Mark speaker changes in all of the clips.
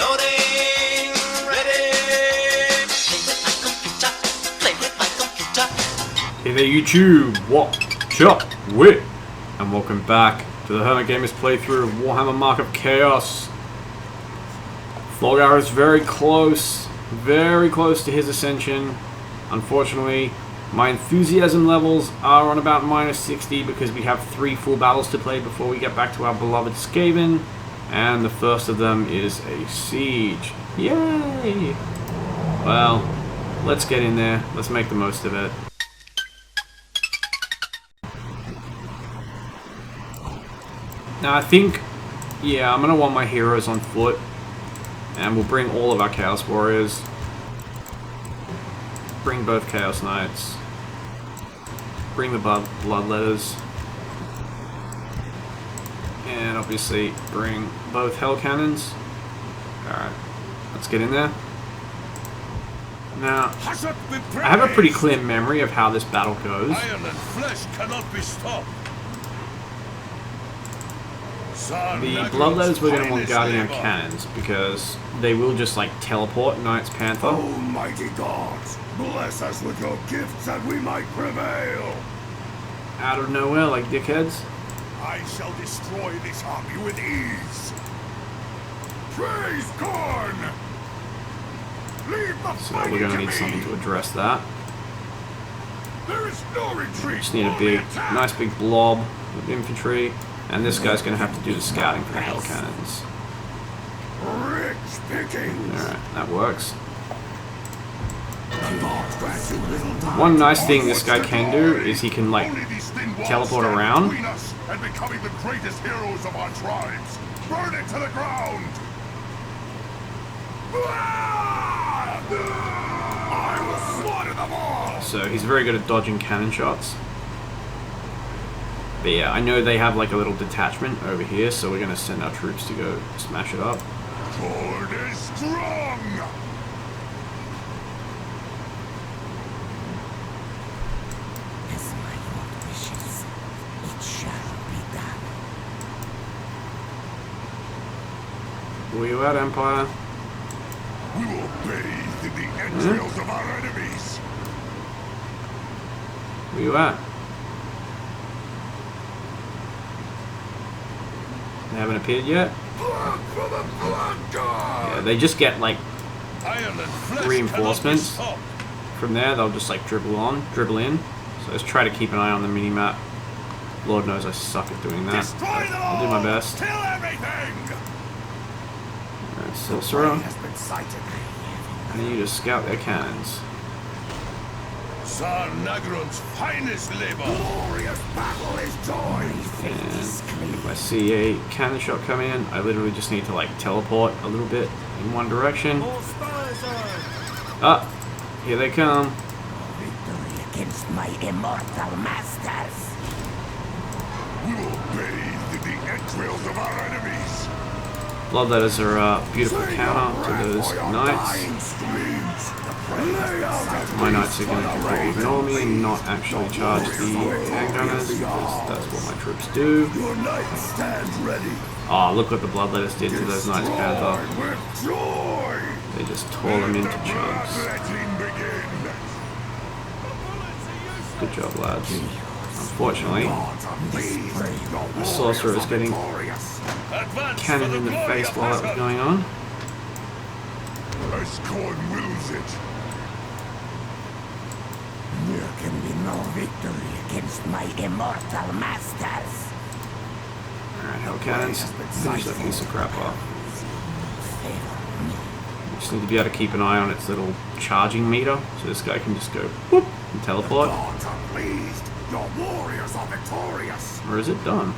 Speaker 1: Loading, ready. Play with my computer. Play with my computer.
Speaker 2: Hey there YouTube, what's up with? And welcome back to the Hermit Gamers playthrough of Warhammer Mark of Chaos. Thorgar is very close to his ascension. Unfortunately, my enthusiasm levels are on about -60 because we have 3 full battles to play before we get back to our beloved Skaven. And the first of them is a siege. Yay! Well, let's get in there. Let's make the most of it. Now I think, yeah, I'm going to want my heroes on foot. And we'll bring all of our Chaos Warriors. Bring both Chaos Knights. Bring the Bloodletters. And obviously bring both Hell Cannons. Alright, let's get in there. Now, I have a pretty clear memory of how this battle goes.
Speaker 3: Iron and flesh cannot be stopped.
Speaker 2: The Bloodletters we're going to want Guardian Cannons because they will just like teleport Knights Panther.
Speaker 3: Almighty gods, bless us with your gifts that we might prevail.
Speaker 2: Out of nowhere like dickheads.
Speaker 3: I shall destroy this army with ease. Praise Corn! Leave the
Speaker 2: So we're going to need something to address that.
Speaker 3: There is no retreat.
Speaker 2: Just need a big, nice big blob of infantry. And this guy's going to have to do the scouting for the Hell Cannons.
Speaker 3: Rich pickings.
Speaker 2: Alright, that works. One nice thing this guy can do is he can like teleport around.
Speaker 3: And becoming the greatest heroes of our tribes. Burn it to the ground. I will slaughter them all.
Speaker 2: So he's very good at dodging cannon shots. But yeah, I know they have like a little detachment over here, so we're going to send our troops to go smash it up.
Speaker 3: Sword is strong.
Speaker 4: As my lord wishes, it shall be done.
Speaker 2: Where you at, Empire?
Speaker 3: We will bathe in the entrails of our enemies.
Speaker 2: Where you at? They haven't appeared yet?
Speaker 3: Blood for the blood god.
Speaker 2: Yeah, they just get like
Speaker 3: Iron and flesh
Speaker 2: reinforcements.
Speaker 3: cannot be
Speaker 2: From there, they'll just like dribble in. So let's try to keep an eye on the mini-map. Lord knows I suck at doing that.
Speaker 3: stopped.
Speaker 2: But
Speaker 3: Destroy them
Speaker 2: I'll do my best.
Speaker 3: Kill everything.
Speaker 2: Alright, Sorcerer.
Speaker 3: Has been sighted.
Speaker 2: I need you to scout their cannons.
Speaker 3: Tsar Nagron's finest labor. Glorious battle is joy.
Speaker 2: And if I see a cannon shot come in, I literally just need to like teleport a little bit in one direction. Ah, here they come.
Speaker 4: Victory against my immortal masters.
Speaker 3: We will bathe in the entrails of our enemies.
Speaker 2: Bloodletters are a beautiful counter to those knights. My knights are going to completely ignore me and not actually charge the handgunners because that's what my troops do.
Speaker 3: Your knight stands ready.
Speaker 2: Oh, look what the Bloodletters did to those Knights Panther.
Speaker 3: With joy.
Speaker 2: They just tore them into chunks.
Speaker 3: Letting begin.
Speaker 2: Good job, lads. Unfortunately, the Sorcerer is getting cannon in the face while that was going on.
Speaker 3: As Corn wills it.
Speaker 4: There can be no victory against my immortal masters.
Speaker 2: Alright, Hell Cannons, finish that piece of crap off. Just need to be able to keep an eye on its little charging meter, so this guy can just go whoop and teleport.
Speaker 3: Gods are pleased. Your warriors are victorious.
Speaker 2: Or is it done?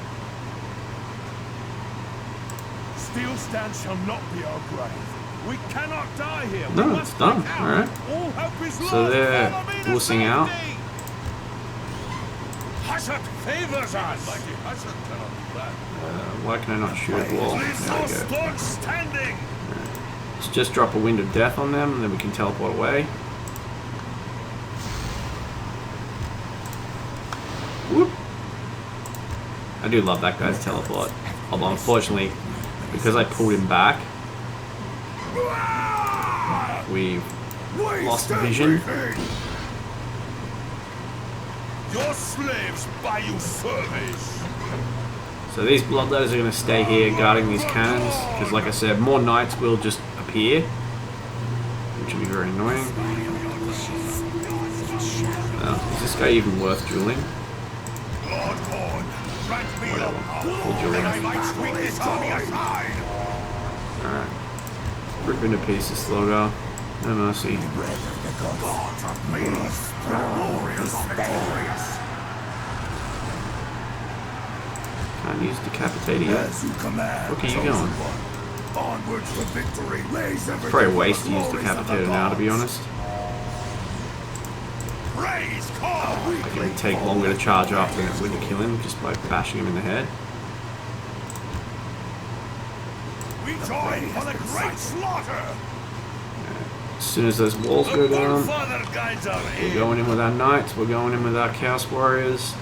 Speaker 3: Steel stand shall not be our grave. We cannot die here.
Speaker 2: No,
Speaker 3: We
Speaker 2: it's
Speaker 3: must
Speaker 2: done.
Speaker 3: break out.
Speaker 2: Alright.
Speaker 3: All hope is
Speaker 2: So
Speaker 3: lost.
Speaker 2: they're
Speaker 3: Follow me to
Speaker 2: wussing out.
Speaker 3: safety. Hussard favors us. Mighty Hussard cannot do that.
Speaker 2: Why can I not shoot at the wall?
Speaker 3: Leave
Speaker 2: There
Speaker 3: no
Speaker 2: we go.
Speaker 3: stone standing.
Speaker 2: Let's just drop a Wind of Death on them, and then we can teleport away. Whoop. I do love that guy's teleport. Although unfortunately, because I pulled him back, We've
Speaker 3: Waste
Speaker 2: lost vision.
Speaker 3: everything. Your slaves buy you service.
Speaker 2: So these bloodletters are going to stay here guarding these cannons, because like I said, more knights will just appear, which will be very annoying. Is this guy even worth dueling?
Speaker 3: Lord Horn, grant me your power,
Speaker 2: We'll duel
Speaker 3: that I
Speaker 2: him.
Speaker 3: might sweep this army aside.
Speaker 2: Alright. Rip into pieces, Thorgar. No mercy.
Speaker 3: Gods of me, the warriors are victorious.
Speaker 2: Can't use Decapitator yet.
Speaker 3: As you command,
Speaker 2: Look, are you
Speaker 3: chosen
Speaker 2: going?
Speaker 3: one. Onwards to victory, raise everything
Speaker 2: Probably a
Speaker 3: for
Speaker 2: waste
Speaker 3: the
Speaker 2: to use
Speaker 3: glories of the
Speaker 2: Decapitator now, to be
Speaker 3: gods.
Speaker 2: honest.
Speaker 3: Praise God.
Speaker 2: It would take longer to charge up than it would to kill him just by bashing him in the head.
Speaker 3: We join for the great slaughter.
Speaker 2: As soon as those walls go
Speaker 3: The
Speaker 2: down,
Speaker 3: Father guides our
Speaker 2: we're
Speaker 3: aid.
Speaker 2: going in with our knights, we're going in with our chaos warriors.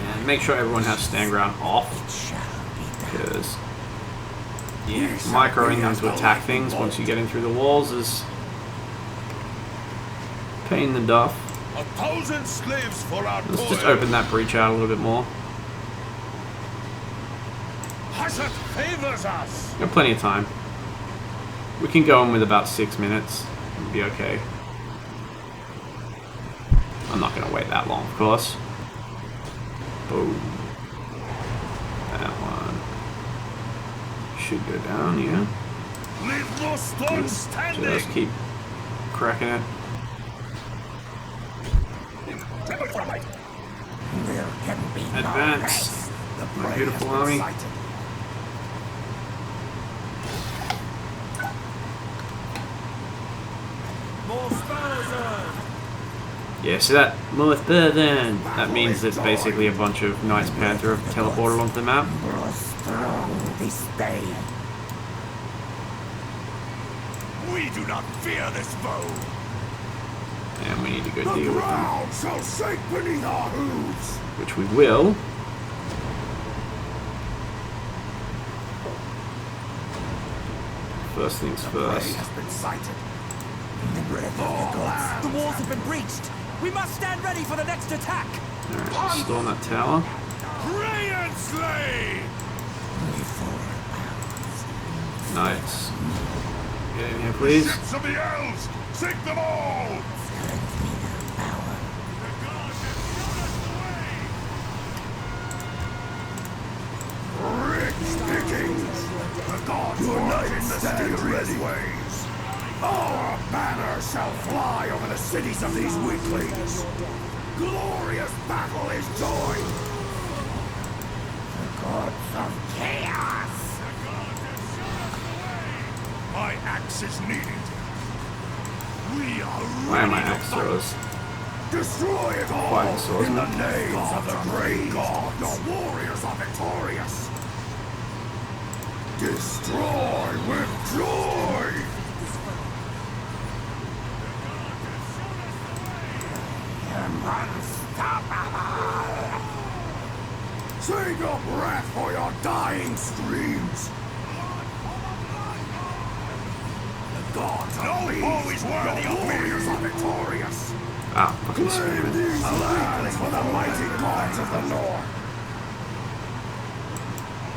Speaker 2: And make sure everyone has stand ground off, because microing them to attack things once you get in through the walls is a pain in the duff.
Speaker 3: 1,000 slaves for our
Speaker 2: Let's just
Speaker 3: toil.
Speaker 2: open that breach out a little bit more.
Speaker 3: Hashat favors us.
Speaker 2: Got plenty of time. We can go in with about 6 minutes and be okay. I'm not going to wait that long, of course. Boom. That one should go down, yeah.
Speaker 3: Leave no stone standing.
Speaker 2: Just keep cracking it.
Speaker 4: There can be no
Speaker 2: Advance,
Speaker 4: rest.
Speaker 2: my beautiful army. Yeah, so that Mulleth then, that means it's basically a bunch of Knights Panther have teleported onto the map.
Speaker 4: Grow strong this day.
Speaker 3: We do not fear this foe.
Speaker 2: And we need to go
Speaker 3: The
Speaker 2: deal with them.
Speaker 3: ground shall shake beneath our hooves.
Speaker 2: Which we will. First things first.
Speaker 3: Has been sighted.
Speaker 4: The breath of the gods.
Speaker 5: The walls have been breached. We must stand ready for the next attack.
Speaker 2: Alright, storm that tower.
Speaker 3: Pray and slay.
Speaker 2: Knights. Get in here, please.
Speaker 3: Ships of the elves, sink them all. Rich pickings. The gods work in mysterious ways. Our banner shall fly over the cities of these weaklings. Glorious battle is joined.
Speaker 4: Gods of chaos.
Speaker 3: My axe is needed. We are
Speaker 2: Why am I
Speaker 3: ready to
Speaker 2: axe
Speaker 3: fight.
Speaker 2: throwers?
Speaker 3: Destroy it all
Speaker 2: Fighting swordsman.
Speaker 3: in the name of the great God. The warriors are victorious. Destroy with joy. Save your breath for your dying screams. The gods are always worthy of warriors are victorious.
Speaker 2: Ah, fucking
Speaker 3: Claim
Speaker 2: spamming.
Speaker 3: these lands for the mighty gods of the north.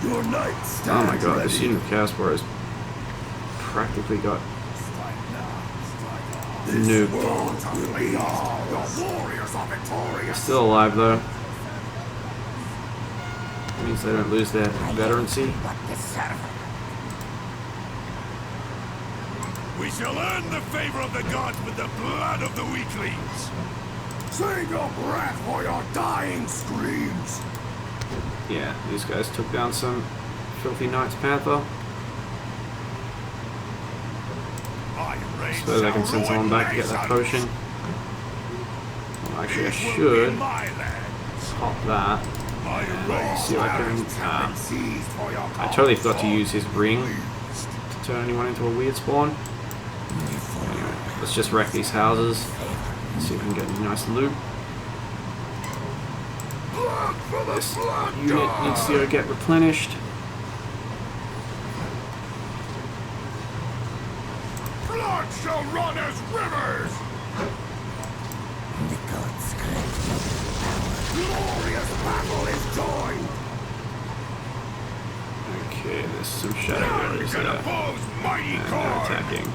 Speaker 3: Your knights stand
Speaker 2: Oh my god,
Speaker 3: ready.
Speaker 2: this unit of Chaos Warriors practically got
Speaker 3: This
Speaker 2: nuked.
Speaker 3: world will be ours. The warriors are victorious.
Speaker 2: Still alive though. Means they don't lose their veterancy.
Speaker 4: But deserve.
Speaker 3: We shall earn the favor of the gods with the blood of the weaklings. Save your breath for your dying screams.
Speaker 2: Yeah, these guys took down some filthy Knights Panther.
Speaker 3: My rage
Speaker 2: Suppose I can send
Speaker 3: shall
Speaker 2: someone
Speaker 3: ruin
Speaker 2: back to get that
Speaker 3: many
Speaker 2: potion. Well, actually, I
Speaker 3: These will be
Speaker 2: should
Speaker 3: my lands.
Speaker 2: pop that.
Speaker 3: My rage
Speaker 2: See if I can.
Speaker 3: lands have been seized for your
Speaker 2: I totally forgot to
Speaker 3: cause.
Speaker 2: use his ring to turn anyone into a weird spawn. Anyway, let's just wreck these houses. See if we can get any nice loot.
Speaker 3: For the
Speaker 2: This
Speaker 3: blood
Speaker 2: unit
Speaker 3: god!
Speaker 2: needs to get replenished.
Speaker 3: Blood shall run as rivers!
Speaker 4: The gods grant you
Speaker 3: Glorious battle is joined!
Speaker 2: Okay, there's some shadow
Speaker 3: Now you
Speaker 2: warriors
Speaker 3: can
Speaker 2: there.
Speaker 3: oppose mighty
Speaker 2: And they're
Speaker 3: Khorne!
Speaker 2: attacking.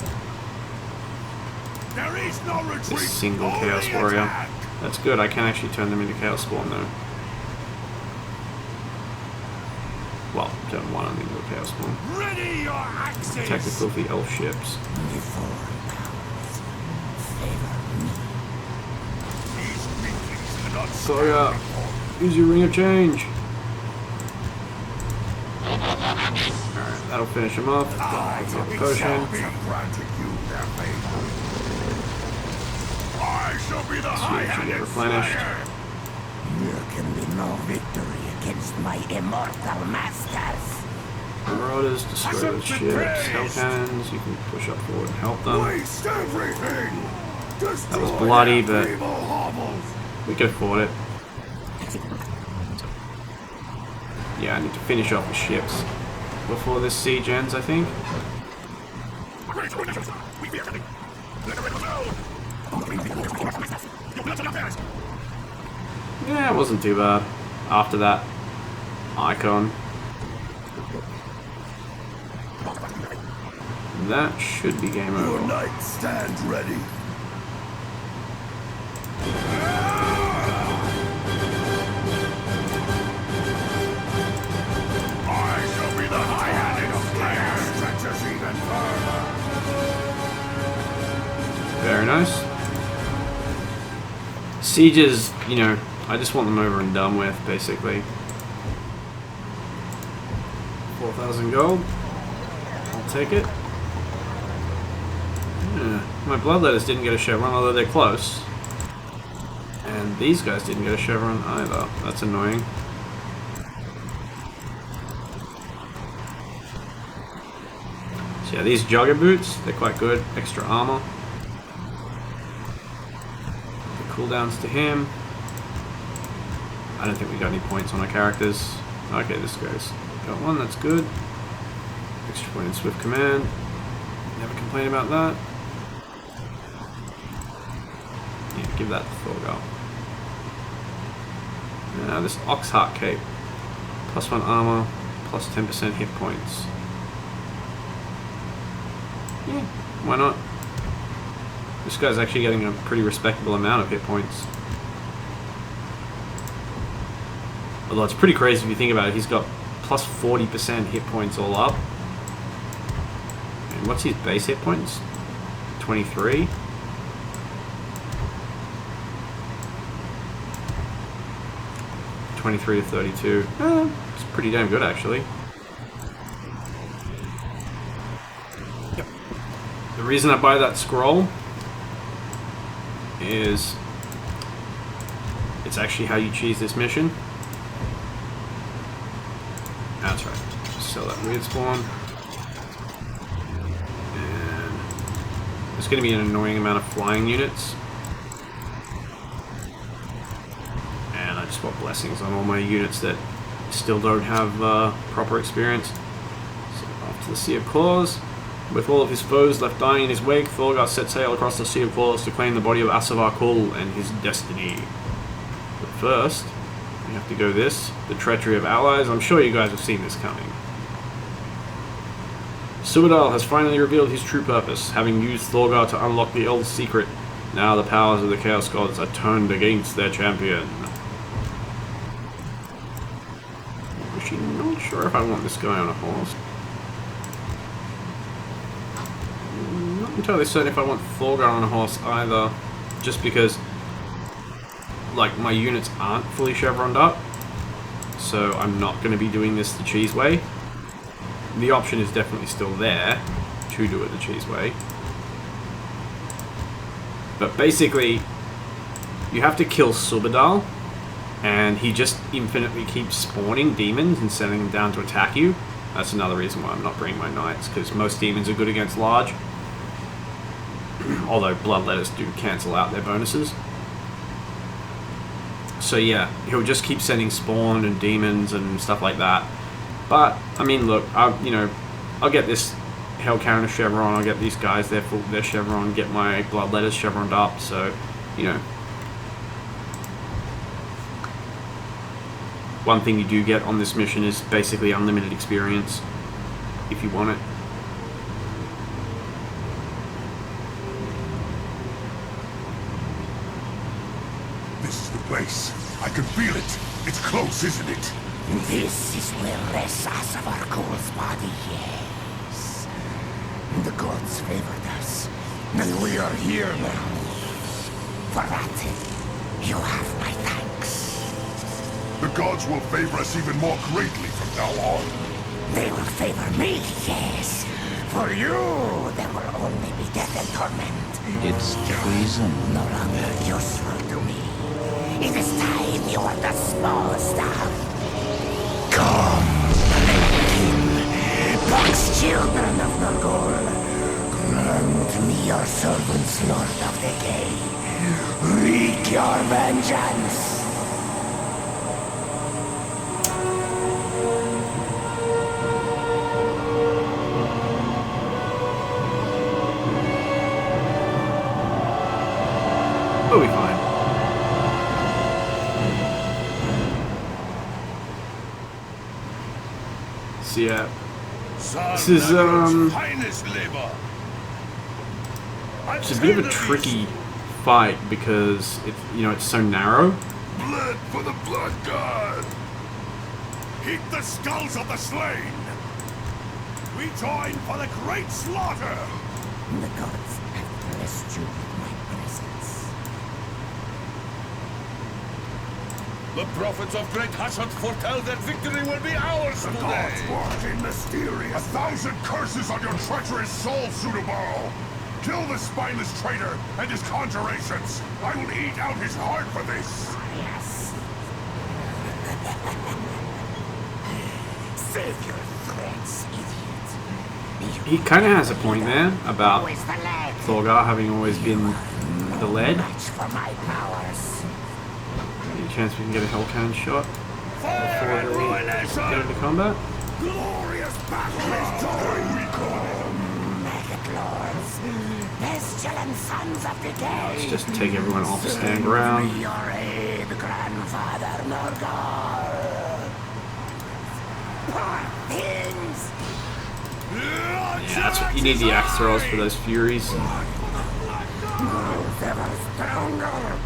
Speaker 3: There is no retreat!
Speaker 2: This single
Speaker 3: only
Speaker 2: Chaos Warrior.
Speaker 3: attack.
Speaker 2: That's good, I can actually turn them into Chaos Spawn though. Well, turn one of them into a Chaos Spawn.
Speaker 3: Ready your axes!
Speaker 2: Attack the filthy elf ships.
Speaker 4: the foreign powers. Favor me.
Speaker 3: These weaklings cannot
Speaker 2: Thorgar, use your ring of change. Alright, that'll finish him off.
Speaker 3: I
Speaker 2: Get the
Speaker 3: shall
Speaker 2: potion.
Speaker 3: be granting you their favor. I shall be the
Speaker 2: So you should get
Speaker 3: high-handed
Speaker 2: replenished.
Speaker 3: slayer.
Speaker 4: There can be no victory against my immortal masters.
Speaker 2: Marauders, destroy those
Speaker 3: Accept
Speaker 2: ships.
Speaker 3: praise.
Speaker 2: Hell cannons, you can push up forward and help them.
Speaker 3: Waste everything! Destroy
Speaker 2: was bloody,
Speaker 3: their
Speaker 2: but-
Speaker 3: feeble hovels.
Speaker 2: We can afford it. Yeah, I need to finish off the ships before this siege ends, I think. Yeah, it wasn't too bad. After that icon. That should be game
Speaker 3: Your
Speaker 2: over.
Speaker 3: knights stand ready. I shall be the high-handed slayer. Stretches even further.
Speaker 2: Very nice. Sieges, you know, I just want them over and done with, basically. 4,000 gold. I'll take it. Yeah, my bloodletters didn't get a chevron, although they're close. And these guys didn't get a chevron either. That's annoying. So yeah, these jogger boots, they're quite good. Extra armor. The cooldowns to him. I don't think we got any points on our characters. Okay, this guy's got one, that's good. Extra point in swift command. Never complain about that. Yeah, give that to Thorgar. Now this Oxheart cape. +1 armor, +10% hit points. Yeah, why not? This guy's actually getting a pretty respectable amount of hit points. Although it's pretty crazy if you think about it, he's got +40% hit points all up. And what's his base hit points? 23? (23 to 32). It's pretty damn good, actually. Yep. The reason I buy that scroll is it's actually how you cheese this mission. That's right. Just sell that weird spawn. And there's going to be an annoying amount of flying units. And I just want blessings on all my units that still don't have proper experience. So off to the Sea of Claws. With all of his foes left dying in his wake, Thorgar set sail across the Sea of Claws to claim the body of Asavar Kul and his destiny. But first, we have to go this, the treachery of allies. I'm sure you guys have seen this coming. Subadal has finally revealed his true purpose, having used Thorgar to unlock the Eld's secret. Now the powers of the Chaos Gods are turned against their champion. Actually, not sure if I want this guy on a horse. Not entirely certain if I want Thorgar on a horse either, just because like my units aren't fully chevroned up, so I'm not going to be doing this the cheese way. The option is definitely still there to do it the cheese way, but basically you have to kill Subadal, and he just infinitely keeps spawning demons and sending them down to attack you. That's another reason why I'm not bringing my knights, because most demons are good against large, although bloodletters do cancel out their bonuses. So yeah, he'll just keep sending spawn and demons and stuff like that. But I mean, look, I'll get this Hellcounter chevron. I'll get these guys their chevron. Get my Bloodletters chevroned up. So, you know, one thing you do get on this mission is basically unlimited experience if you want it.
Speaker 3: This is the place. I can feel it. It's close, isn't it?
Speaker 4: This is where rests Asavarkul's body, yes. The gods favored us, and we are here now. For that, you have my thanks.
Speaker 3: The gods will favor us even more greatly from now on.
Speaker 4: They will favor me, yes. For you, there will only be death and torment.
Speaker 6: It's treason.
Speaker 4: No longer useful to me. It is time you are the small stuff. Come, Pox children of Thorgar, grant me your servants, Lord of Decay. Wreak your vengeance.
Speaker 2: We'll be fine. So yeah, this is it's a bit of a tricky fight because it's so narrow.
Speaker 3: Blood for the blood god! Heap the skulls of the slain! We join for the great slaughter!
Speaker 4: The gods have blessed you with my presence.
Speaker 7: The prophets of Great Hashat foretell that victory will be ours
Speaker 3: The
Speaker 7: today.
Speaker 3: gods work in mysterious 1,000 curses on your treacherous soul, Sudobaro! Kill the spineless traitor and his conjurations! I will eat out his heart for this!
Speaker 4: Yes. Save your threats, idiot.
Speaker 2: He kind of has a point there about
Speaker 4: Always the lead.
Speaker 2: Thorgar having always been the lead.
Speaker 4: Match for my powers.
Speaker 2: Any chance we can get a Hellcannon shot before
Speaker 7: and
Speaker 2: they get into combat?
Speaker 3: Glorious battle is joy!
Speaker 4: Maggot lords, pestilent sons of decay.
Speaker 2: Let's just take everyone off the stand ground.
Speaker 4: Your aid, grandfather Thorgar. Poor things.
Speaker 2: Yeah, that's what you need the axe throwers for those Furies.
Speaker 4: Who's ever stronger?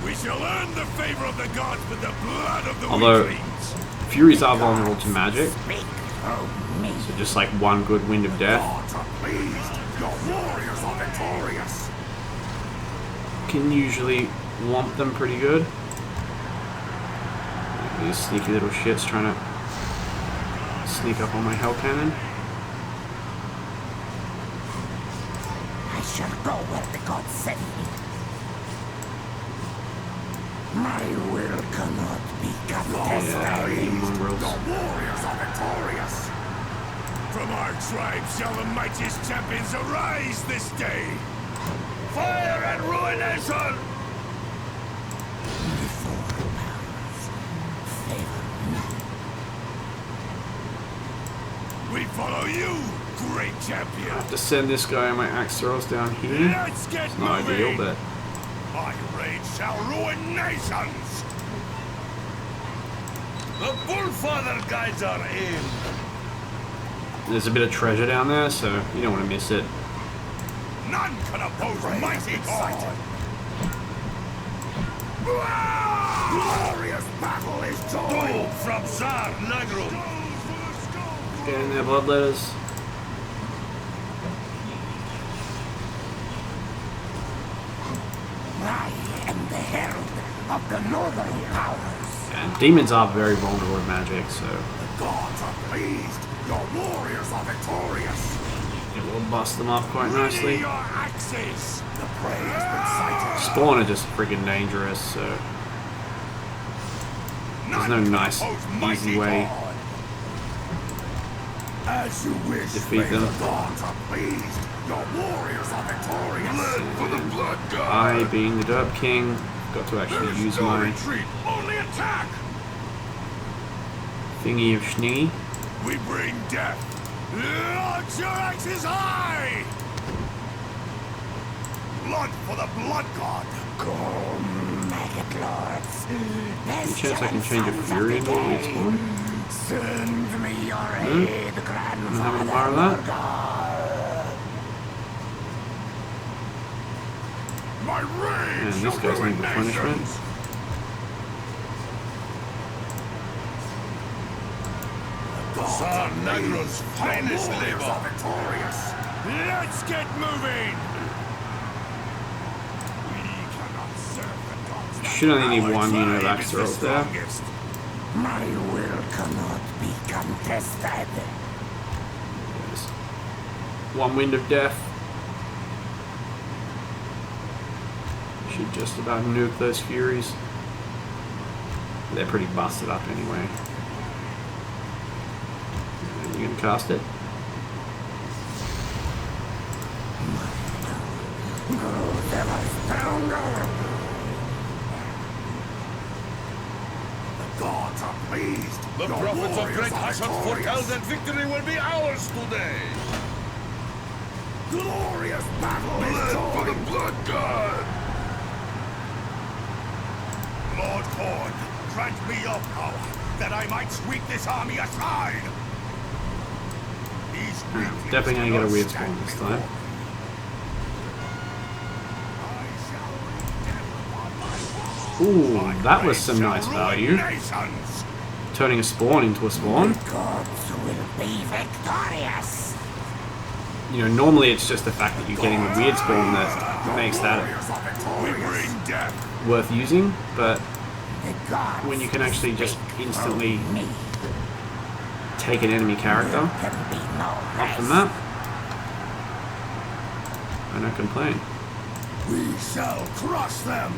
Speaker 3: We shall earn the favor of the gods with the blood of the
Speaker 2: Although
Speaker 3: weaklings!
Speaker 2: Furies are vulnerable to magic,
Speaker 4: Speak through me.
Speaker 2: so just like one good wind of death
Speaker 3: Gods are pleased! Your warriors are victorious!
Speaker 2: can usually womp them pretty good. These sneaky little shits trying to sneak up on my Hellcannon.
Speaker 4: I shall go where the gods send me. My will cannot be contested.
Speaker 2: Yeah, you mongrels.
Speaker 3: Your warriors are victorious! From our tribe shall the mightiest champions arise this day! Fire and ruination!
Speaker 4: Before powers favor me.
Speaker 3: We follow you, great champion!
Speaker 2: I have to send this guy and my axe throwers down here.
Speaker 3: Let's get
Speaker 2: It's not
Speaker 3: moving!
Speaker 2: ideal, but
Speaker 3: My rage shall ruin nations!
Speaker 7: The Bullfather guides our aim.
Speaker 2: there's a bit of treasure down there, so you don't want to miss it.
Speaker 3: None can oppose mighty God! Glorious battle is joy!
Speaker 7: Go from Tsar Nagrum.
Speaker 2: Get in there, Bloodletters.
Speaker 4: I am the herald of the northern powers.
Speaker 2: And demons are very vulnerable to magic, so
Speaker 3: The gods are pleased! Your warriors are victorious!
Speaker 2: it will bust them up quite
Speaker 3: Ready
Speaker 2: nicely.
Speaker 3: your axes! The prey has been sighted!
Speaker 2: Spawn are just freaking dangerous, so there's no
Speaker 3: None can
Speaker 2: nice,
Speaker 3: oppose mighty
Speaker 2: easy way.
Speaker 3: God. As you wish,
Speaker 2: Defeat
Speaker 3: may
Speaker 2: them.
Speaker 3: the gods are pleased! Your warriors are victorious.
Speaker 7: Led for the blood god.
Speaker 2: I, being the Derp King, got to actually
Speaker 3: There's
Speaker 2: use
Speaker 3: no
Speaker 2: my
Speaker 3: retreat, only attack.
Speaker 2: thingy of Schnee.
Speaker 3: We bring death. Launch your axes high. Blood for the blood god.
Speaker 4: Come, maggot lords.
Speaker 2: Any chance I can change a Fury into a weird spawn?
Speaker 4: Send me your aid,
Speaker 2: I'm having a
Speaker 4: grandfather.
Speaker 2: bar of that.
Speaker 4: Thorgar.
Speaker 3: My rage.
Speaker 2: And these
Speaker 3: shall
Speaker 2: guys
Speaker 3: ruin
Speaker 2: need replenishment.
Speaker 3: nations.
Speaker 7: Tsar Nagron's finest
Speaker 3: Warriors
Speaker 7: labor.
Speaker 3: are victorious. Let's get moving. We cannot serve the gods. that
Speaker 2: Should only need
Speaker 3: our
Speaker 2: one
Speaker 3: tribe
Speaker 2: Univax
Speaker 3: is
Speaker 2: to
Speaker 3: the
Speaker 2: roll there.
Speaker 3: strongest.
Speaker 4: My will cannot be contested.
Speaker 2: There's one Wind of Death. Should just about nuke those Furies. They're pretty busted up anyway. You gonna cast it?
Speaker 4: Grows ever stronger.
Speaker 3: The gods are pleased.
Speaker 7: The
Speaker 3: Your
Speaker 7: prophets of
Speaker 3: warriors
Speaker 7: Great
Speaker 3: are
Speaker 7: Hashot foretell
Speaker 3: victorious.
Speaker 7: that victory will be ours today.
Speaker 3: Glorious battle is
Speaker 7: Led for the
Speaker 3: joined.
Speaker 7: blood god.
Speaker 3: Lord Korn, grant me your power, that I might sweep this army aside. These weaklings
Speaker 2: Definitely gonna get a
Speaker 3: cannot
Speaker 2: weird
Speaker 3: stand
Speaker 2: spawn this
Speaker 3: before
Speaker 2: time.
Speaker 3: me. I shall wreak death upon my foes.
Speaker 2: Ooh, that was
Speaker 3: My
Speaker 2: some
Speaker 3: blade
Speaker 2: nice
Speaker 3: shall
Speaker 2: value.
Speaker 3: ruin nations.
Speaker 2: Turning a spawn into a spawn.
Speaker 4: Gods will be victorious.
Speaker 2: You know, normally it's just the fact that you're getting a weird spawn that makes that
Speaker 3: Warriors are victorious. We bring death.
Speaker 2: worth using, but
Speaker 4: The gods
Speaker 2: when you can actually just
Speaker 4: speak
Speaker 2: instantly
Speaker 4: through me.
Speaker 2: take an enemy character
Speaker 4: There can be no
Speaker 2: off the
Speaker 4: rest.
Speaker 2: map, I don't complain.
Speaker 3: We shall crush them.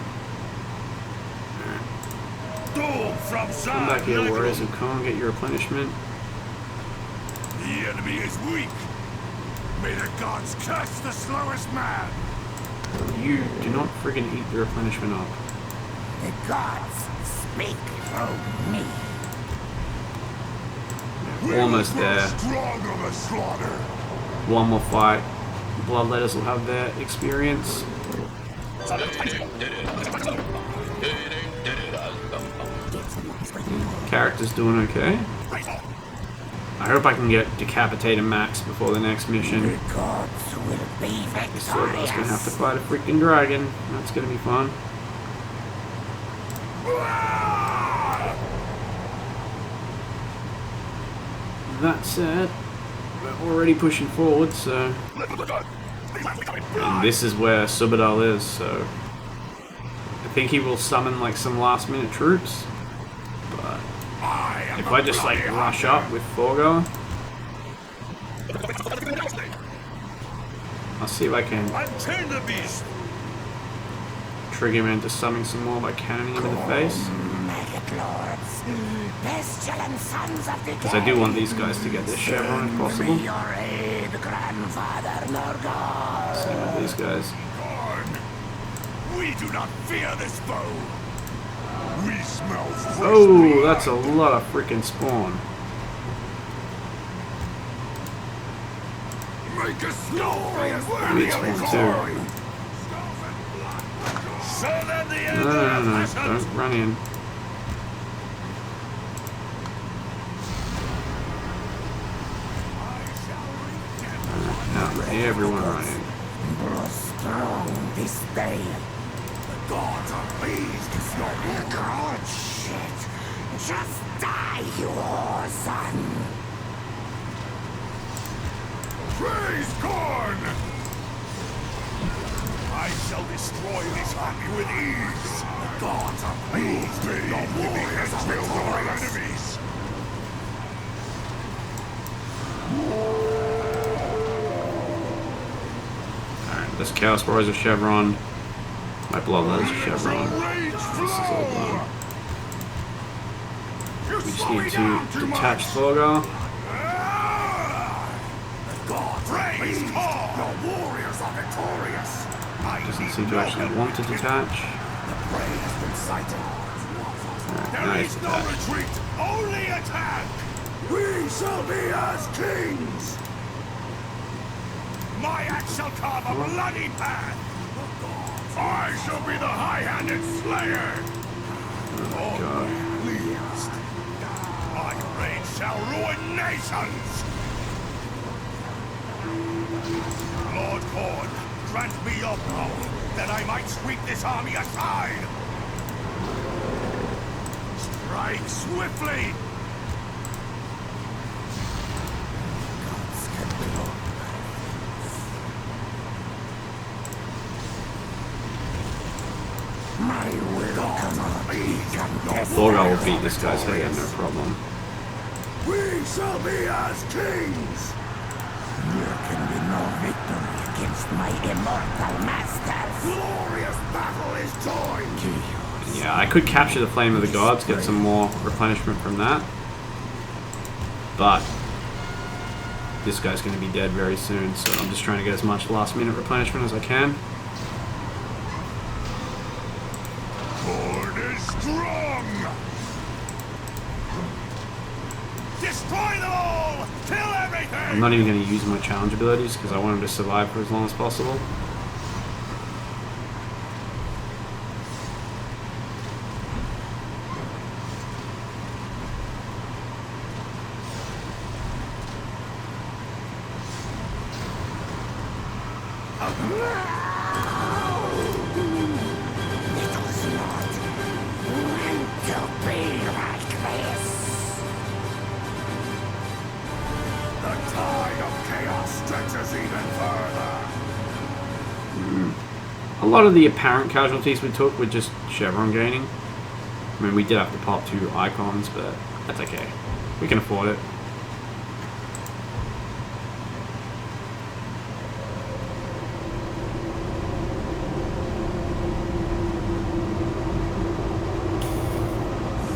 Speaker 7: Doom from Tsar
Speaker 2: Come back here, warriors
Speaker 7: Nagron.
Speaker 2: who can't get your replenishment.
Speaker 3: The enemy is weak. May the gods curse the slowest man.
Speaker 2: You do not friggin' eat the replenishment up.
Speaker 4: The gods speak through me.
Speaker 2: Almost there.
Speaker 3: Stronger the slaughter.
Speaker 2: One more fight. Bloodletters will have their experience. Character's doing okay. I hope I can get Decapitator Max before the next mission.
Speaker 4: The gods will be
Speaker 2: This Thorgar's gonna have to
Speaker 4: victorious.
Speaker 2: fight a freaking dragon. That's gonna be fun. That said, we're already pushing forward, so... And this is where Subadal is, so... I think he will summon like some last minute troops. But if I just like rush up with Thorgar, I'll see if I can
Speaker 7: Unchain the beast.
Speaker 2: trigger him into summoning some more by cannoning him in the face.
Speaker 4: Maggot lords, pestilent sons of the
Speaker 2: Because I do want these guys to get this chevron if possible.
Speaker 4: me your aid, grandfather Thorgar.
Speaker 2: Same with these guys.
Speaker 3: Korn, we do not fear this foe. We smell fresh
Speaker 2: Oh,
Speaker 3: blood.
Speaker 2: that's a lot of freaking spawn.
Speaker 3: Make a glorious
Speaker 2: Weird spawn too.
Speaker 7: Show them the end
Speaker 2: No,
Speaker 7: of Hashot.
Speaker 2: don't run in. Not ready, everyone run in.
Speaker 4: Grow strong this day.
Speaker 3: The gods are pleased to see your
Speaker 4: Good shit. Just die, you whore son.
Speaker 3: Praise Korn! I shall destroy this army with ease. The gods are pleased. Your warriors are victorious. Enemies.
Speaker 2: Alright, this Chaos Warrior's a chevron. My Bloodletter's a chevron. This is all done. We just need to detach Thorgar.
Speaker 3: The gods are pleased. Your
Speaker 2: Doesn't seem to actually want to detach.
Speaker 3: The prey has been sighted.
Speaker 2: Now
Speaker 3: There
Speaker 2: he's
Speaker 3: is no
Speaker 2: detached.
Speaker 3: retreat, only attack! We shall be as kings! My axe shall carve a bloody path! I shall be the high-handed slayer!
Speaker 2: Oh god.
Speaker 3: Pleased. My rage shall ruin nations! Lord Corn, grant me your power, that I might sweep this army aside! Strike swiftly!
Speaker 4: My will cannot be contested.
Speaker 2: Thorgar will beat this guy's head, no problem.
Speaker 3: We shall be as kings!
Speaker 4: There can be no victory against my immortal masters.
Speaker 3: Glorious battle is joined!
Speaker 2: Yeah, I could capture the Flame of the Gods, get some more replenishment from that. But this guy's going to be dead very soon, so I'm just trying to get as much last minute replenishment as I can.
Speaker 3: Horde is strong! Destroy them all! Kill everything!
Speaker 2: I'm not even going to use my challenge abilities because I want him to survive for as long as possible.
Speaker 3: The tide of chaos stretches even further!
Speaker 2: A lot of the apparent casualties we took were just chevron gaining. I mean, we did have to pop 2 icons, but that's okay. We can afford it.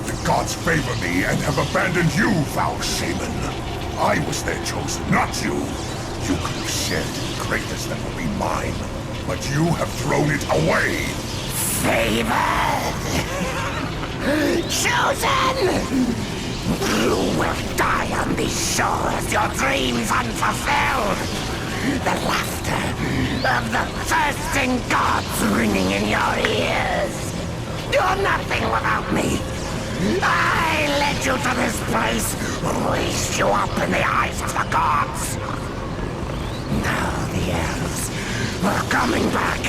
Speaker 3: The gods favor me and have abandoned you, foul shaman. I was their chosen, not you. You could have shared the greatness that will be mine, but you have thrown it away.
Speaker 4: Favored! Chosen! You will die on these shores, your dreams unfulfilled. The laughter of the thirsting gods ringing in your ears. You're nothing without me. I led you to this place, raised you up in the eyes of the gods. Now the elves are coming back.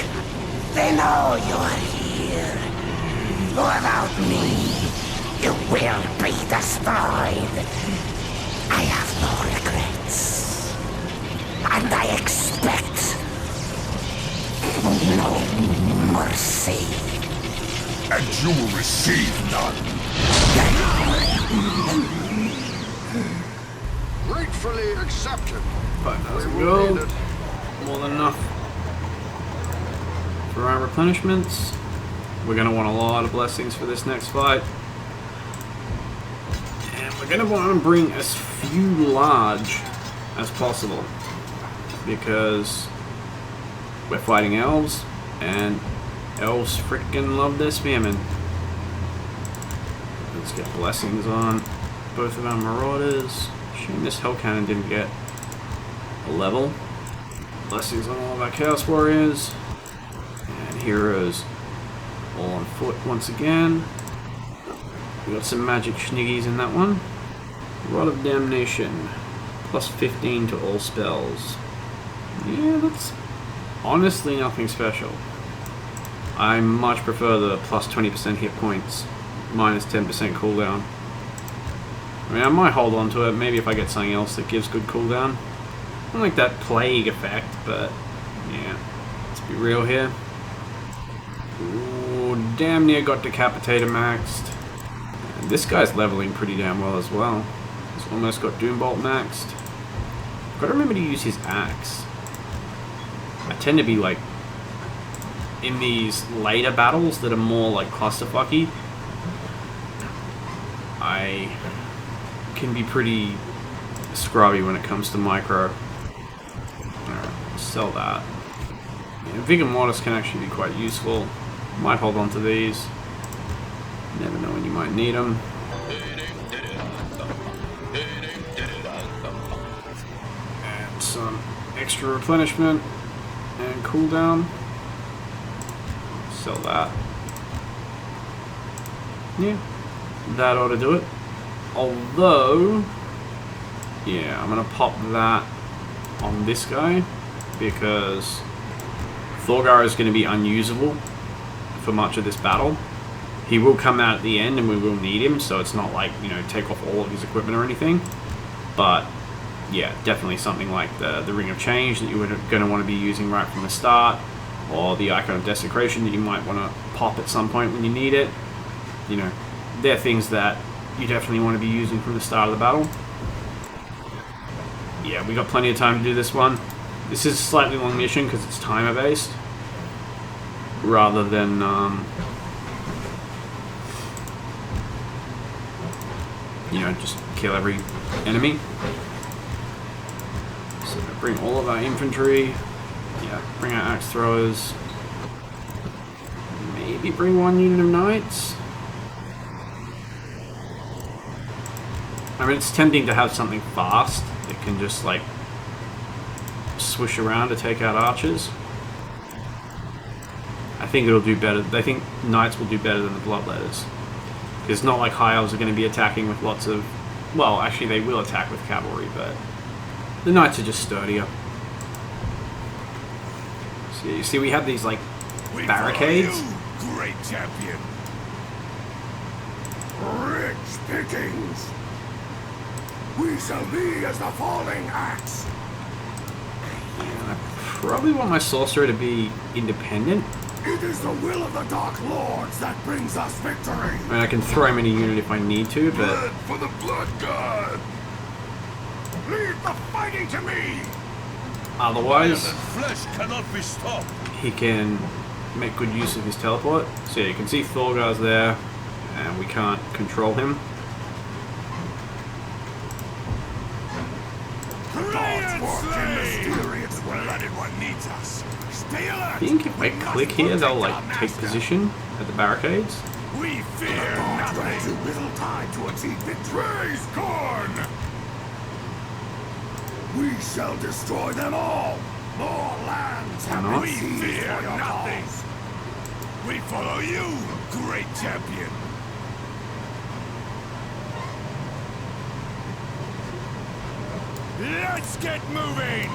Speaker 4: They know you're here. Without me, you will be destroyed. I have no regrets. And I expect no mercy.
Speaker 3: And you will receive none.
Speaker 7: Gratefully accepted.
Speaker 2: 5,000 gold. More than enough for our replenishments. We're going to want a lot of blessings for this next fight. And we're going to want to bring as few large as possible. Because we're fighting elves, and elves freaking love their spearmen. Let's get blessings on both of our marauders. Shame this hell cannon didn't get a level. Blessings on all of our chaos warriors and heroes, all on foot once again. We got some magic schniggies in that one. Rod of Damnation, plus 15 to all spells. Yeah, that's honestly nothing special. I much prefer the plus 20% hit points, minus 10% cooldown. I mean, I might hold on to it, maybe if I get something else that gives good cooldown. I don't like that plague effect, but yeah, let's be real here. Ooh, damn near got Decapitator maxed. And this guy's leveling pretty damn well as well. He's almost got Doombolt maxed. Gotta remember to use his axe. I tend to be like, in these later battles that are more like clusterfucky, I can be pretty scrubby when it comes to micro. Alright, sell that. Yeah, Vigor Mortis can actually be quite useful. Might hold on to these. Never know when you might need them. And some extra replenishment and cooldown. Sell that. Yeah, that ought to do it. Although, yeah, I'm gonna pop that on this guy because Thorgar is going to be unusable for much of this battle. He will come out at the end and we will need him, so it's not like, you know, take off all of his equipment or anything. But yeah, definitely something like the Ring of Change that you're going to want to be using right from the start, or the Icon of Desecration that you might want to pop at some point when you need it. You know, they're things that you definitely want to be using from the start of the battle. Yeah, we got plenty of time to do this one. This is a slightly long mission because it's timer based, rather than you know, just kill every enemy. So bring all of our infantry. Yeah, bring our axe throwers. Maybe bring one unit of knights. I mean, it's tempting to have something fast that can just like swish around to take out archers. I think it'll do better. I think knights will do better than the bloodletters. Because it's not like high elves are going to be attacking with lots of... Well, actually they will attack with cavalry, but the knights are just sturdier. So you see we have these like barricades.
Speaker 3: Great champion. Rich pickings. We shall be as the falling axe.
Speaker 2: And I probably want my sorcerer to be independent.
Speaker 3: It is the will of the Dark Lords that brings us victory.
Speaker 2: I mean, I can throw him in a unit if I need to, but...
Speaker 3: Blood for the Blood God. Leave the fighting to me.
Speaker 2: Otherwise,
Speaker 7: Flesh cannot be stopped.
Speaker 2: he can make good use of his teleport. So yeah, you can see Thorgar's there, and we can't control him.
Speaker 3: Gods work in mysterious when anyone needs us. Stay alert.
Speaker 2: I think if I click here, they'll like take position at the barricades.
Speaker 3: We fear nothing. Too little time to achieve victory. Praise Corn. We shall destroy them all. More lands have
Speaker 2: not?
Speaker 3: been seized. We fear nothing. We follow you, great champion. Let's get moving!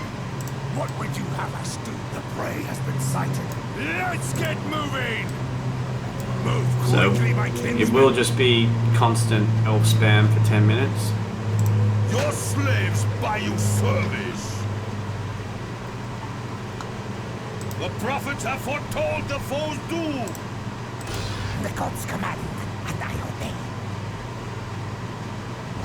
Speaker 3: What would you have us do? The prey has been sighted. Let's get moving! Move
Speaker 2: So
Speaker 3: quickly, my kinsman.
Speaker 2: it will just be constant elf spam for 10 minutes.
Speaker 7: Your slaves buy you service. The prophets have foretold the foe's doom.
Speaker 4: The gods command, and I obey.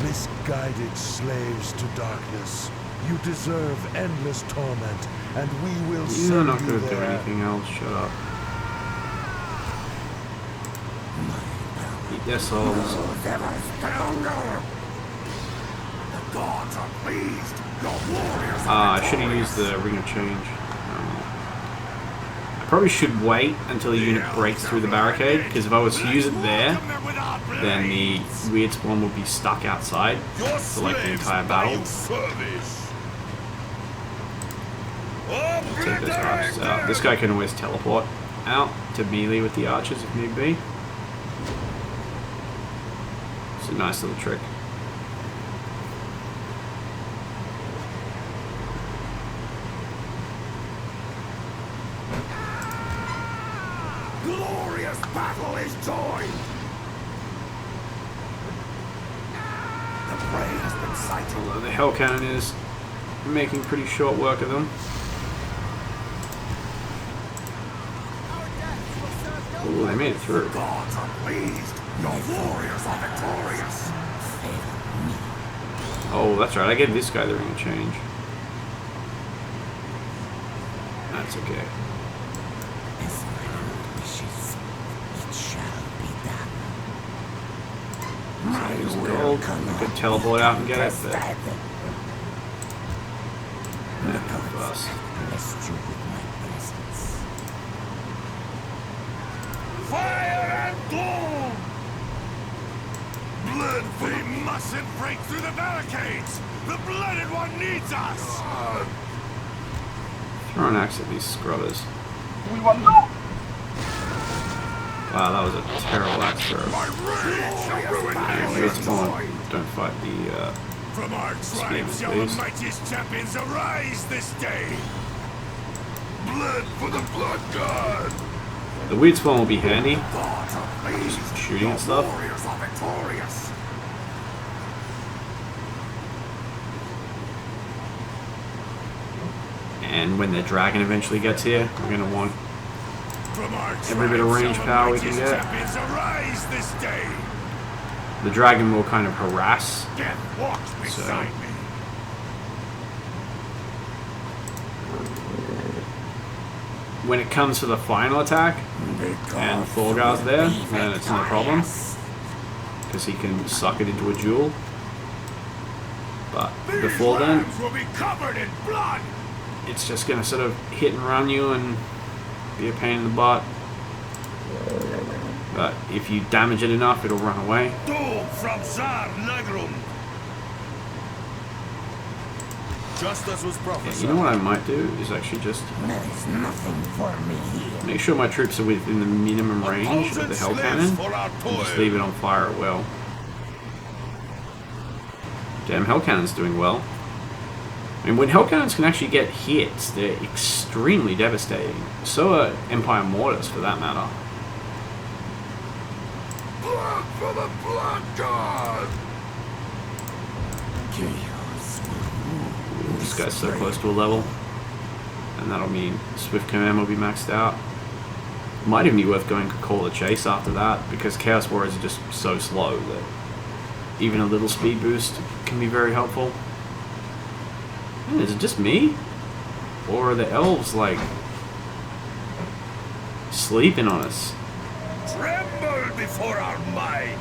Speaker 6: Misguided slaves to darkness, you deserve endless torment, and we will
Speaker 2: You're
Speaker 6: send
Speaker 2: not
Speaker 6: you
Speaker 2: going to do
Speaker 6: there.
Speaker 2: anything else, shut up. Eat their souls.
Speaker 3: Ever stronger. The gods are pleased. Your warriors are
Speaker 2: I should have used the Ring of Change. I probably should wait until the unit breaks through the barricade, because if I was to use it there, then the weird spawn would be stuck outside
Speaker 7: Your
Speaker 2: for like the
Speaker 7: slaves
Speaker 2: entire
Speaker 7: buy
Speaker 2: battle.
Speaker 7: you service.
Speaker 2: Take those archers out. This guy can always teleport out to melee with the archers if need be. It's a nice little trick.
Speaker 3: glorious battle is joined. The prey has been sighted.
Speaker 2: Although the Hell Cannon is making pretty short work of them. Ooh, they made it through.
Speaker 3: Gods are pleased. Your warriors are victorious.
Speaker 2: Oh, that's right. I gave this guy the Ring of Change. That's okay.
Speaker 4: As my lord wishes, it shall be done. My
Speaker 2: Use
Speaker 4: will
Speaker 2: gold. We
Speaker 4: cannot
Speaker 2: could teleport out and get it, but
Speaker 4: contested.
Speaker 2: yeah, for us.
Speaker 4: Blessed you with my presence.
Speaker 3: fire and gloom! Blood, we mustn't break through the barricades! The Blooded One needs us!
Speaker 2: Throw an axe at these scrubbers. Wow, that was a terrible axe throw.
Speaker 3: My rage shall ruin
Speaker 2: Don't fight the
Speaker 3: From our tribes shall the mightiest champions arise this day! Blood for the Blood God!
Speaker 2: The weed spawn will be handy.
Speaker 3: Gods are pleased!
Speaker 2: Shooting and stuff.
Speaker 3: Warriors are victorious!
Speaker 2: And when the dragon eventually gets here, we're going to want
Speaker 3: From our
Speaker 2: every bit of
Speaker 3: tribes
Speaker 2: range
Speaker 3: shall
Speaker 2: power
Speaker 3: the
Speaker 2: we can
Speaker 3: mightiest
Speaker 2: get.
Speaker 3: champions arise this day!
Speaker 2: The dragon will kind of harass.
Speaker 3: Death walks beside me!
Speaker 2: When it comes to the final attack, and Thorgar's there, then it's not a problem. Because he can suck it into a jewel. But before then,
Speaker 3: These lands will be covered in blood!
Speaker 2: it's just going to sort of hit and run you and be a pain in the butt. But if you damage it enough, it'll run away.
Speaker 3: Doom from Tsar Nagrum!
Speaker 7: Just as was
Speaker 2: Yeah,
Speaker 7: prophesied.
Speaker 2: you know what I might do is actually just
Speaker 4: There is nothing for me here.
Speaker 2: make sure my troops are within the minimum range of the hell cannon,
Speaker 7: for our
Speaker 2: and just leave it on fire at will. Damn, hell cannon's doing well. I mean, when hell cannons can actually get hits, they're extremely devastating. So are Empire mortars, for that matter.
Speaker 3: Blood for the Blood God!
Speaker 4: Chaos will
Speaker 2: This guy's so close to a level. And that'll mean Swift Command will be maxed out. Might even be worth going to Call the Chase after that, because Chaos Warriors are just so slow that even a little speed boost can be very helpful. Man, is it just me? Or are the elves, like, sleeping on us?
Speaker 3: Tremble before our might!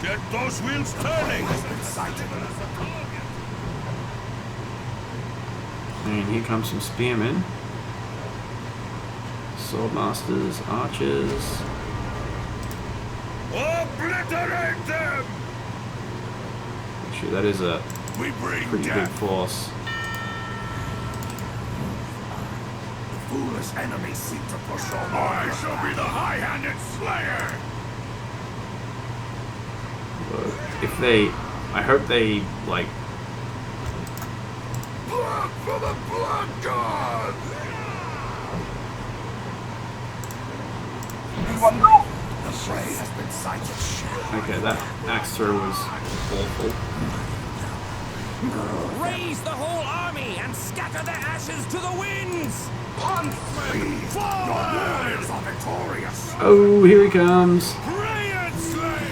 Speaker 7: Get those wheels turning!
Speaker 2: And here comes some spearmen. Swordmasters, archers.
Speaker 3: Obliterate them!
Speaker 2: Actually, that is a
Speaker 3: We bring
Speaker 2: pretty big
Speaker 3: death!
Speaker 2: force.
Speaker 3: The foolish enemies seek to push on. I shall be the high-handed slayer!
Speaker 2: But if they... I hope they, like...
Speaker 3: Blood for the Blood God! The prey has been sighted.
Speaker 2: Okay, that axe throw was awful.
Speaker 5: Raise the whole army and scatter their ashes to the winds!
Speaker 3: Please, your warriors are victorious!
Speaker 2: Oh, here he comes.
Speaker 3: Pray and slay!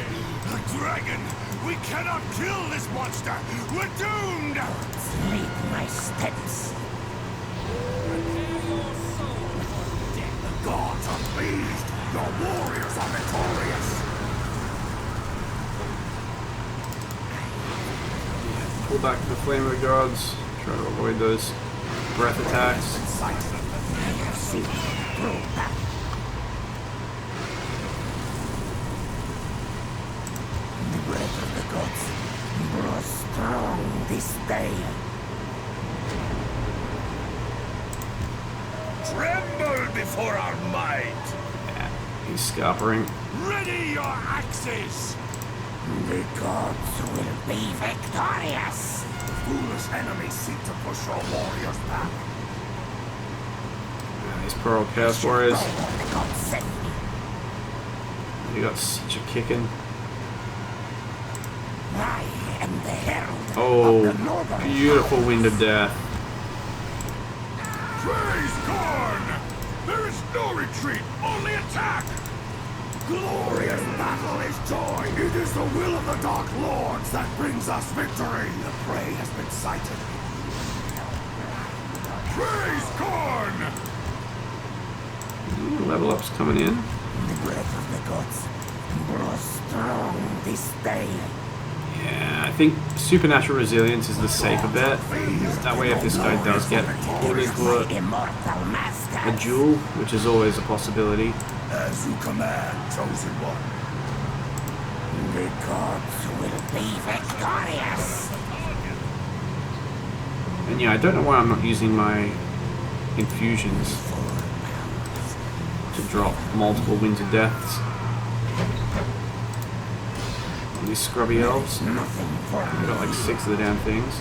Speaker 3: The dragon! We cannot kill this monster! We're doomed!
Speaker 4: lead my steps.
Speaker 3: The gods are pleased! Your warriors are victorious!
Speaker 2: Pull back the flame of the gods. Try to avoid those breath attacks.
Speaker 4: The breath of the gods grows strong this day.
Speaker 3: Tremble before our might!
Speaker 2: Yeah, he's scarpering.
Speaker 3: Ready your axes!
Speaker 4: The gods will be victorious.
Speaker 3: Foolish enemies seek to push your warriors back.
Speaker 2: Yeah, these poor old Chaos Warriors.
Speaker 4: The gods sent me.
Speaker 2: They got such a kicking.
Speaker 4: I am the herald
Speaker 2: Oh,
Speaker 4: of the northern
Speaker 2: beautiful wind of death.
Speaker 3: Praise Gorn! There is no retreat, only attack! Glorious battle is joy! It is the will of the Dark Lords that brings us victory! The prey has been sighted. Praise Gorn!
Speaker 2: Level up's coming in.
Speaker 4: The breath of the gods grows strong this day.
Speaker 2: Yeah, I think Supernatural Resilience is the safer bet. That way if this guy does get pulled into
Speaker 4: My
Speaker 2: it,
Speaker 4: immortal master.
Speaker 2: a duel, which is always a possibility.
Speaker 3: As you command, chosen one.
Speaker 4: The gods will be victorious.
Speaker 2: And yeah, I don't know why I'm not using my infusions to drop multiple Winds of Deaths. These scrubby elves. We've got like 6 of the damn things.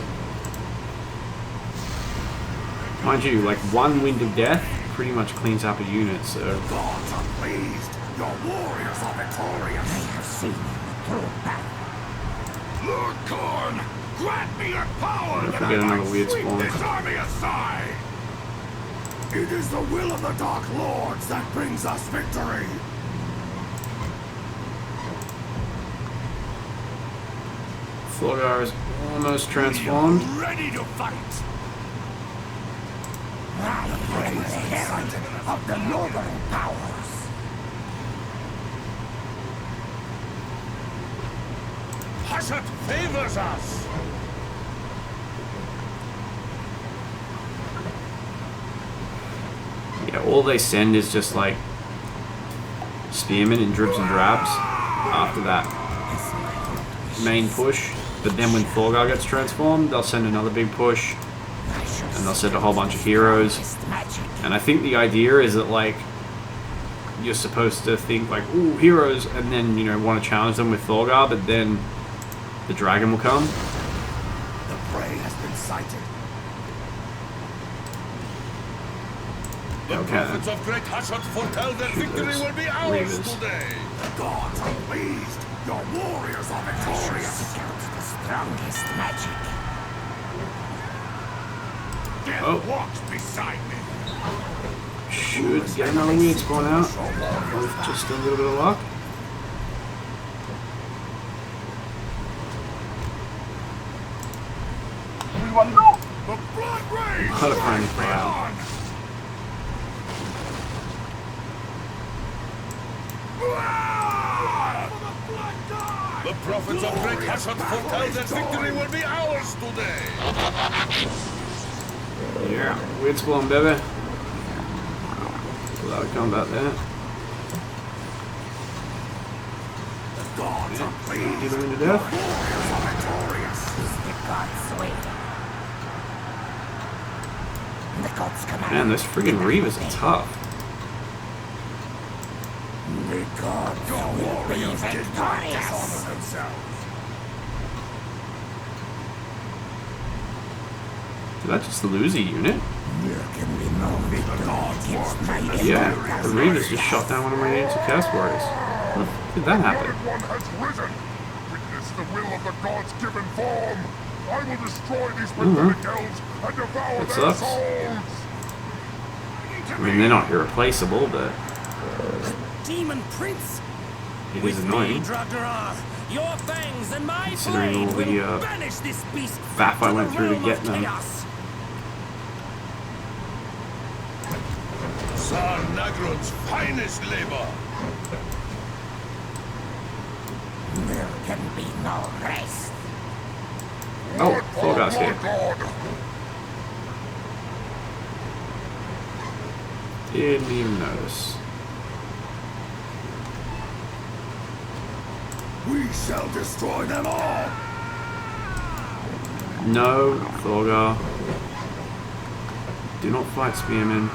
Speaker 2: Mind you, like 1 Wind of Death pretty much cleans up a unit, so...
Speaker 3: Gods are pleased. Your warriors are victorious.
Speaker 4: I have seen through battle.
Speaker 3: Lord Khorne, grant me your power
Speaker 2: Don't
Speaker 3: that
Speaker 2: forget
Speaker 3: I
Speaker 2: another
Speaker 3: might
Speaker 2: weird
Speaker 3: sweep
Speaker 2: spawn.
Speaker 3: this army aside. It is the will of the Dark Lords that brings us victory.
Speaker 2: Thorgar is almost transformed.
Speaker 3: Ready to fight.
Speaker 4: I am the herald of the northern powers.
Speaker 7: Hashut favors us!
Speaker 2: Yeah, all they send is just like spearmen in dribs and drabs after that main push. But then when Thorgar gets transformed, they'll send another big push, and they'll send a whole bunch of heroes. And I think the idea is that like you're supposed to think like, ooh, heroes, and then you know want to challenge them with Thorgar, but then the dragon will come.
Speaker 3: The prey has been sighted.
Speaker 7: The
Speaker 2: Okay,
Speaker 7: prophets of Great Hashut foretell that victory
Speaker 2: those
Speaker 7: will be ours
Speaker 2: reavers.
Speaker 7: today.
Speaker 3: The gods are pleased. Your warriors are victorious.
Speaker 4: Seek out the strongest magic.
Speaker 3: Death
Speaker 2: Oh.
Speaker 3: walks beside me.
Speaker 2: Should get another weird spawn out with just a little bit of luck.
Speaker 3: The blood rain.
Speaker 2: What a friendly cloud.
Speaker 7: The prophets of Great Hashut foretell that victory will be ours today.
Speaker 2: Yeah, weird spawn, baby. A lot of combat there.
Speaker 3: The gods are pleased.
Speaker 2: Either into death.
Speaker 3: Warriors are victorious.
Speaker 4: The gods will. The gods command.
Speaker 2: Man, those friggin' reavers are tough.
Speaker 4: The gods
Speaker 3: Your
Speaker 4: will be
Speaker 3: warriors did not
Speaker 4: victorious.
Speaker 3: dishonor themselves.
Speaker 2: Did I just lose a unit?
Speaker 4: There can be no victory against my
Speaker 2: Yeah,
Speaker 4: immortal
Speaker 2: the reavers just shot down one of my units of cast warriors. How did that happen?
Speaker 8: One has risen. Witness the will of the gods given form. I will destroy these pathetic elves and devour
Speaker 2: That
Speaker 8: their
Speaker 2: sucks.
Speaker 8: souls.
Speaker 2: I mean, they're not irreplaceable, but
Speaker 5: Demon Prince!
Speaker 2: it
Speaker 5: With
Speaker 2: is annoying.
Speaker 5: me, Thorgar, your fangs and my
Speaker 2: Considering
Speaker 5: blade
Speaker 2: all the,
Speaker 5: will banish this beast
Speaker 2: faff I
Speaker 5: to
Speaker 2: went
Speaker 5: the
Speaker 2: through to
Speaker 5: realm
Speaker 2: get
Speaker 5: of
Speaker 2: them.
Speaker 5: chaos.
Speaker 7: Tsar Nagrun's finest labor.
Speaker 4: There can be no rest.
Speaker 2: Oh, Thorgar's here.
Speaker 8: God.
Speaker 2: Didn't even notice.
Speaker 3: We shall destroy them all.
Speaker 2: No, Thorgar. Do not fight spearmen.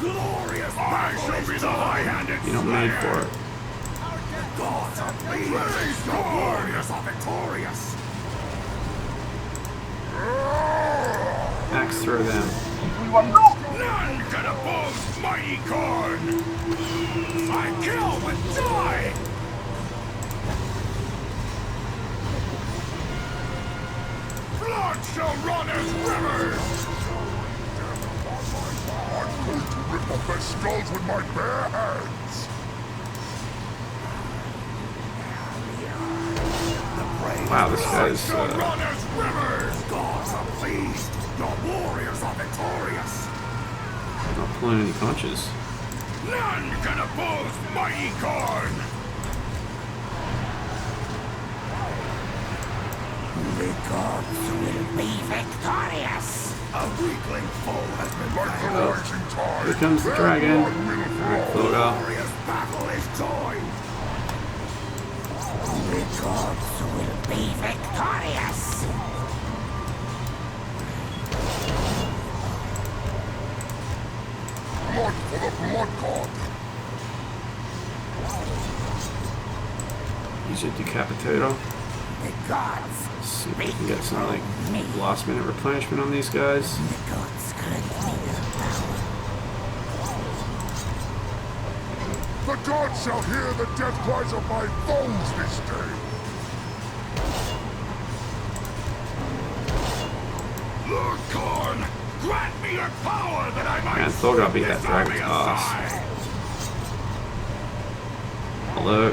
Speaker 3: Glorious battle shall be the high-handed.
Speaker 2: You're not made for it.
Speaker 3: Gods are pleased. Your warriors are victorious.
Speaker 2: Axe throw them.
Speaker 3: None can oppose mighty Khorne. I kill but die. Blood shall run as rivers.
Speaker 8: I'm going to rip off their skulls with my bare hands.
Speaker 2: Wow, this guy's
Speaker 3: Shall run as rivers. Gods are pleased. Your warriors are victorious.
Speaker 2: not pulling any punches.
Speaker 3: None can oppose mighty Khorne.
Speaker 4: The gods will be victorious.
Speaker 3: A weakling foe has been
Speaker 8: Like the
Speaker 3: vanquished.
Speaker 8: rising tide.
Speaker 2: Here comes the dragon. Alright, Thorgar.
Speaker 3: Glorious battle is joined.
Speaker 4: The gods will be victorious!
Speaker 8: Blood for the blood god.
Speaker 2: Use your decapitator.
Speaker 4: The gods
Speaker 2: See if we can get some like last minute replenishment on these guys.
Speaker 4: The gods grant me their power.
Speaker 8: The gods shall hear the death cries of my foes this day.
Speaker 3: Lord Khorne, grant me your power that I might
Speaker 2: Man, Thorgar beat that
Speaker 3: this army
Speaker 2: dragon's ass.
Speaker 3: aside.
Speaker 2: Although,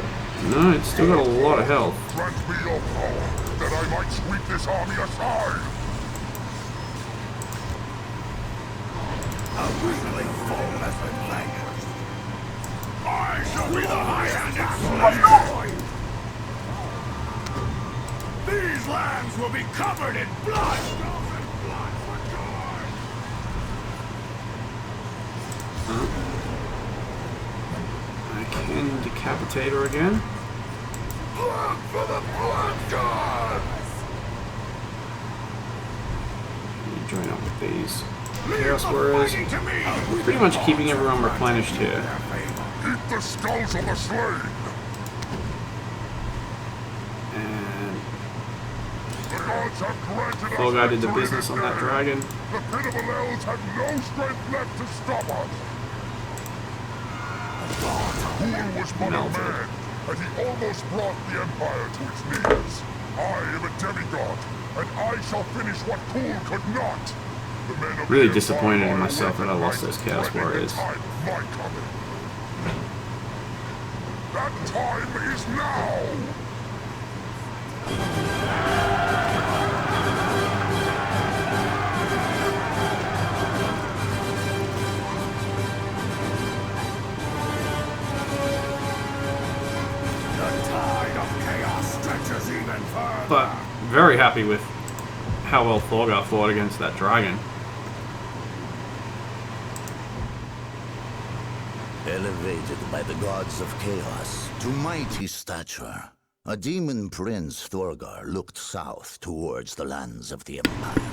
Speaker 2: no, it's still got a lot of health.
Speaker 8: Grant me your power that I might sweep this army aside.
Speaker 3: A weakling foe has been vanquished. I shall be the high-handed slayer. These lands will be covered in blood.
Speaker 2: I can decapitate her again.
Speaker 3: Blood for the blood gods!
Speaker 2: Join up with these
Speaker 3: Leave
Speaker 2: Chaos
Speaker 3: the
Speaker 2: Warriors.
Speaker 3: fighting to me!
Speaker 2: Pretty much keeping everyone replenished here.
Speaker 8: Eat the skulls of the slain.
Speaker 2: And
Speaker 8: The gods have granted us
Speaker 2: Thorgar did the
Speaker 8: victory
Speaker 2: business
Speaker 8: this
Speaker 2: on that
Speaker 8: day.
Speaker 2: dragon.
Speaker 8: The pitiful elves have no strength left to stop us. Khul was but a
Speaker 2: Melted.
Speaker 8: man, and he almost brought the Empire to its knees. I am a demigod, and I shall finish what Khul could not. The men of
Speaker 2: Really
Speaker 8: the
Speaker 2: disappointed in
Speaker 8: Empire
Speaker 2: myself that I lost
Speaker 8: right
Speaker 2: those Chaos
Speaker 8: threatening the
Speaker 2: Warriors.
Speaker 8: time of my coming. That time is now!
Speaker 3: The tide of chaos stretches even further.
Speaker 2: But very happy with how well Thorgar fought against that dragon.
Speaker 9: Elevated by the gods of chaos to mighty stature, a demon prince Thorgar looked south towards the lands of the Empire.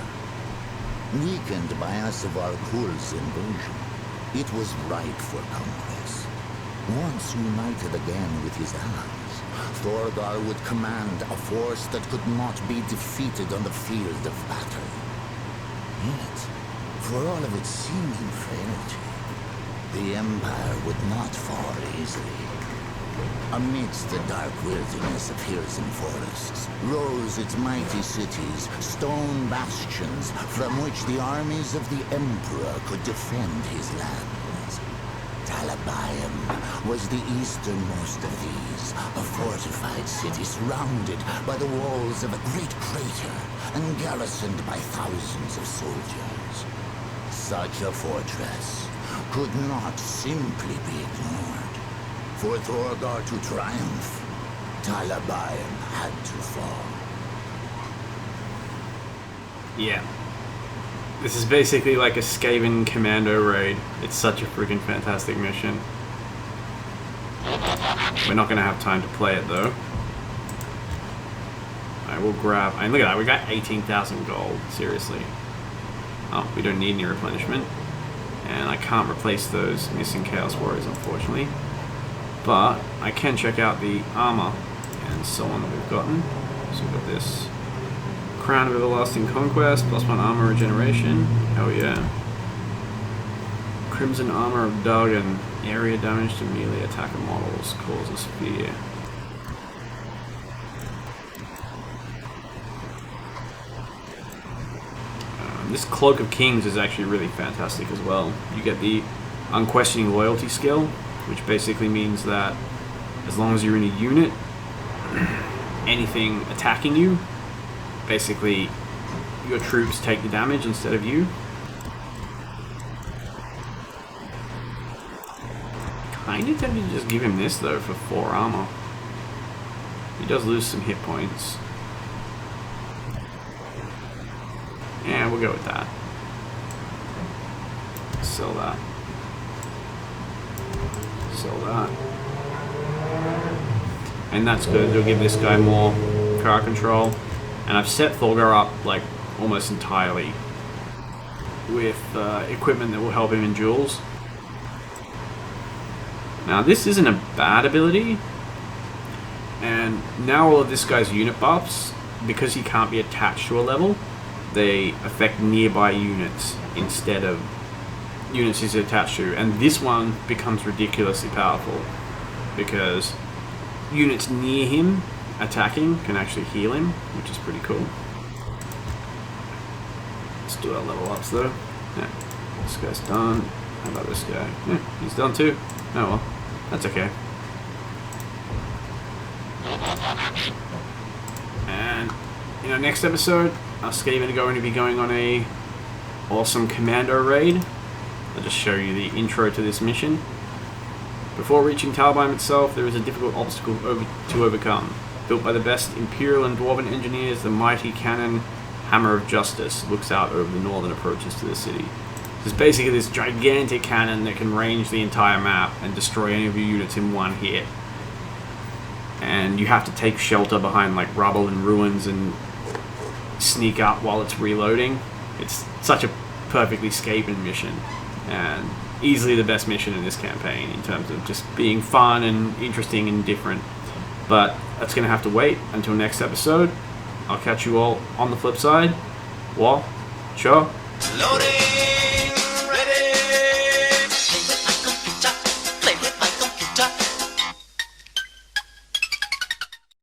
Speaker 9: Weakened by Asavar Khul's invasion, it was ripe for conquest. Once united again with his allies, Thorgar would command a force that could not be defeated on the field of battle. Yet, for all of its seeming frailty, the Empire would not fall easily. Amidst the dark wilderness of hills and forests rose its mighty cities, stone bastions from which the armies of the Emperor could defend his lands. Talabayam was the easternmost of these, a fortified city surrounded by the walls of a great crater and garrisoned by thousands of soldiers. Such a fortress could not simply be ignored. For Thorgar to triumph, Talabayam had to fall.
Speaker 2: Yeah. This is basically like a Skaven commando raid. It's such a freaking fantastic mission. We're not going to have time to play it though. I will grab... And look at that, we got 18,000 gold. Seriously. Oh, we don't need any replenishment. And I can't replace those missing Chaos Warriors, unfortunately. But I can check out the armor and so on that we've gotten. So we've got this Crown of Everlasting Conquest, +1 armor regeneration. Hell yeah. Crimson Armor of Dagon. Area damage to melee attacker models causes fear. This Cloak of Kings is actually really fantastic as well. You get the Unquestioning Loyalty skill, which basically means that as long as you're in a unit, anything attacking you, basically your troops take the damage instead of you. Kinda tempted to just give him this though for 4 armor. He does lose some hit points. Yeah, we'll go with that. Sell that. Sell that. And that's good. It'll give this guy more car control. And I've set Thorgar up like almost entirely with equipment that will help him in duels. Now this isn't a bad ability, and now all of this guy's unit buffs, because he can't be attached to a level, they affect nearby units instead of units he's attached to, and this one becomes ridiculously powerful because units near him attacking can actually heal him, which is pretty cool. Let's do our level ups though. Yeah, this guy's done. How about this guy? Yeah, he's done too. Oh well, that's okay. And in our next episode, us Skaven are going to be going on a awesome commando raid. I'll just show you the intro to this mission. Before reaching Talheim itself, there is a difficult obstacle to overcome. Built by the best Imperial and Dwarven engineers, the mighty cannon Hammer of Justice looks out over the northern approaches to the city. It's basically this gigantic cannon that can range the entire map and destroy any of your units in one hit. And you have to take shelter behind like rubble and ruins and sneak up while it's reloading. It's such a perfectly Skaven mission, and easily the best mission in this campaign in terms of just being fun and interesting and different. But that's going to have to wait until next episode. I'll catch you all on the flip side. Well, sure.
Speaker 1: Loading.